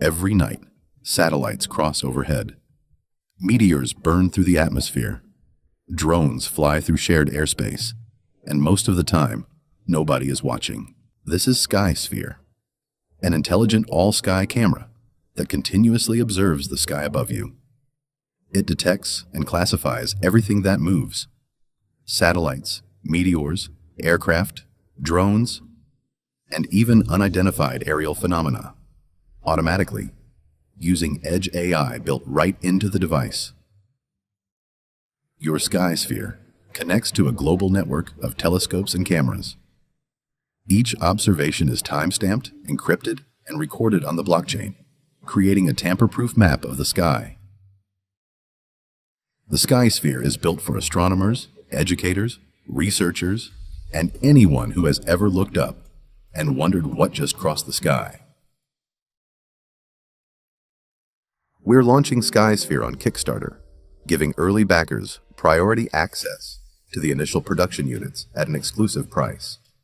Every night, satellites cross overhead. Meteors burn through the atmosphere. Drones fly through shared airspace. And most of the time, nobody is watching. This is SkySphere, an intelligent all-sky camera that continuously observes the sky above you. It detects and classifies everything that moves: satellites, meteors, aircraft, drones, and even unidentified aerial phenomena, automatically, using edge AI built right into the device. Your SkySphere connects to a global network of telescopes and cameras. Each observation is time-stamped, encrypted, and recorded on the blockchain, creating a tamper-proof map of the sky. The SkySphere is built for astronomers, educators, researchers, and anyone who has ever looked up and wondered what just crossed the sky. We're launching SkySphere on Kickstarter, giving early backers priority access to the initial production units at an exclusive price.